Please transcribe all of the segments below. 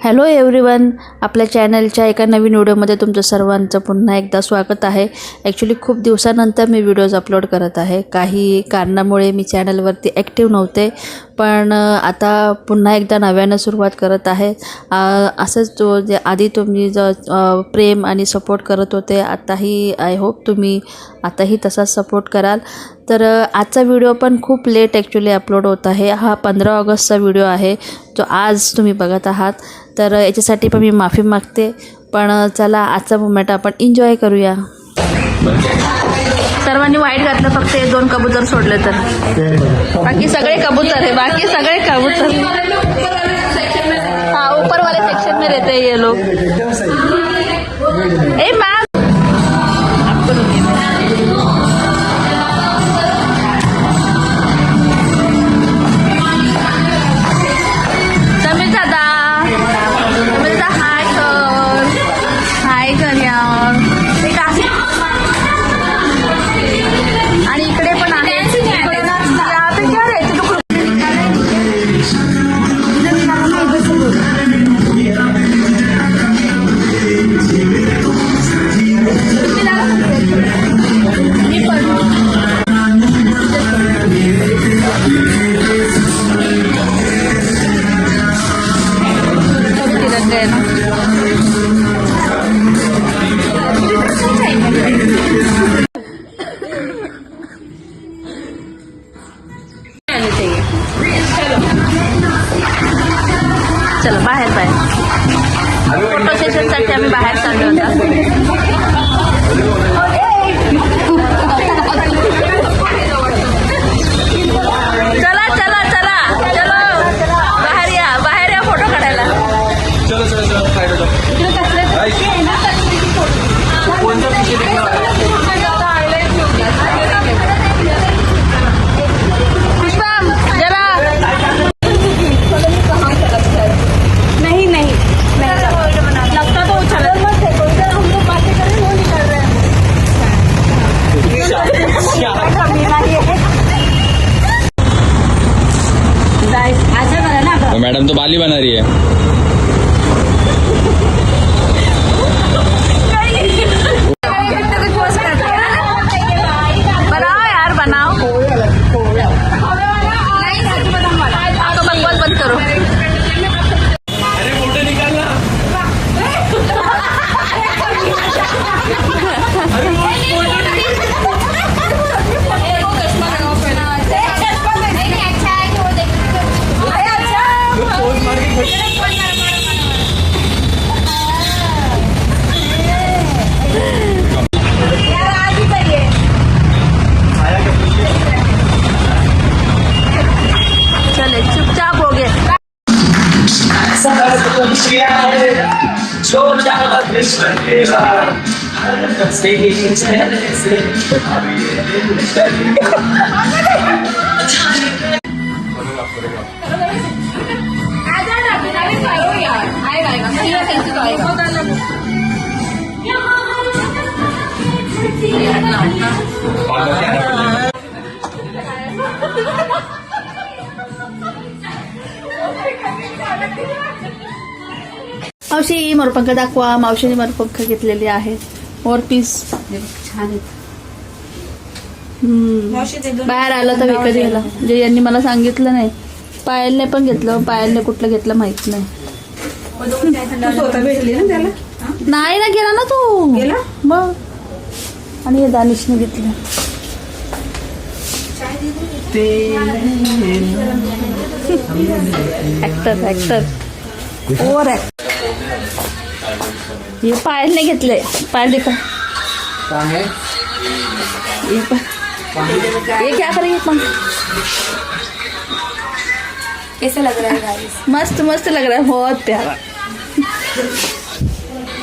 Hello everyone, आपल्या चॅनलच्या एका नवीन व्हिडिओमध्ये तुमचं सर्वांचं पुन्हा एकदा स्वागत आहे। ॲक्च्युली खूप दिवसानंतर मी व्हिडिओज अपलोड करत आहे। काही कारणामुळे मी चॅनलवरती ॲक्टिव्ह नव्हते, पण आता पुन्हा एकदा नव्यानं सुरुवात करत आहे। असंच जो जे आधी तुम्ही प्रेम आणि सपोर्ट करत होते, आताही आय होप तुम्ही आताही तसाच सपोर्ट कराल। तर आजचा व्हिडिओ पण खूप लेट ॲक्च्युली अपलोड होत आहे। हा 15 ऑगस्टचा व्हिडिओ आहे जो आज तुम्ही बघत आहात। तर याच्यासाठी पण मी माफी मागते, पण चला आजचा मोमेंट आपण एन्जॉय करूया। सर्वांनी वाईट घातलं, फक्त हे 2 कबूतर सोडले तर बाकी सगळे कबूतर है, बाकी सगळे कबूतर। हाँ, ऊपर वाले सेक्शन में रहते हैं ये लोग। ए मैम चलो बाहेर फोटो सेशनसाठी आम्ही बाहेर चाललो होतो। चला चला चला चलो बाहेर या फोटो काढायला। मैडम तो बाली बना रही है। बनाओ यार बनाओ, तो बकवास बंद करो। अरे फोटो निकालना। चले चुपचाप हो गए। मावशी मोरपंख दाखवा। मावशीने मोरपंख घेतलेले आहेत, मोर पीस छान आहेत। बाहेर आलं तर विकत गेला, जे यांनी मला सांगितलं नाही। पायलने पण घेतलं, पायलने कुठलं घेतलं माहित नाही। नाही ना, गेला ना तू मग। आणि हे दानिशने घेतलं। Actor over actor. ये पायलने घेतले, पायल देखो ये क्या करेंगे पंख। कैसा लग रहा है गाइस? मस्त मस्त लग रहा है, बहुत प्यारा।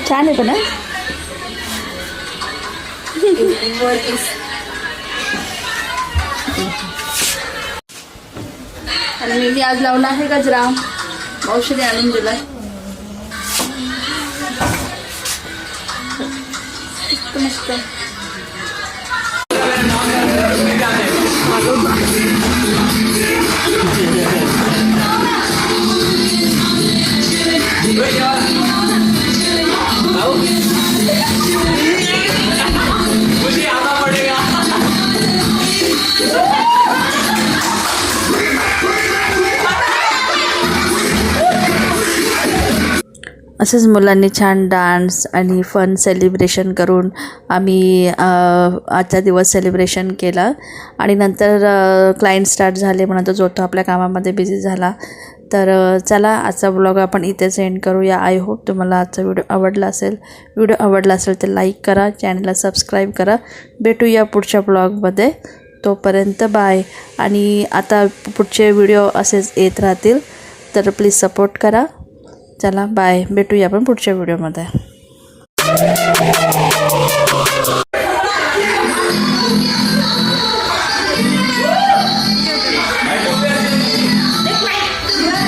छान आहे पण आणि मी आज लावला आहे गजरा, औषधी आणून दिला। मस्त मुझे आना पड़ेगा. असंच मुलांनी छान डान्स आणि फन सेलिब्रेशन करून आम्ही आजचा दिवस सेलिब्रेशन केला. आणि नंतर क्लायंट स्टार्ट झाले म्हणून जो तो आपल्या कामामध्ये बिझी झाला. तर चला आजचा ब्लॉग आपण इथेच एंड करूया. आय होप तुम्हाला आजचा व्हिडिओ आवडला असेल. व्हिडिओ आवडला असेल तर लाईक करा, चॅनलला सबस्क्राईब करा. भेटूया पुढच्या ब्लॉगमध्ये. तोपर्यंत बाय. आणि आता पुढचे व्हिडिओ असेच येत राहतील तर प्लीज सपोर्ट करा. चला बाय. भेटूया आपण पुढच्या व्हिडिओमध्ये.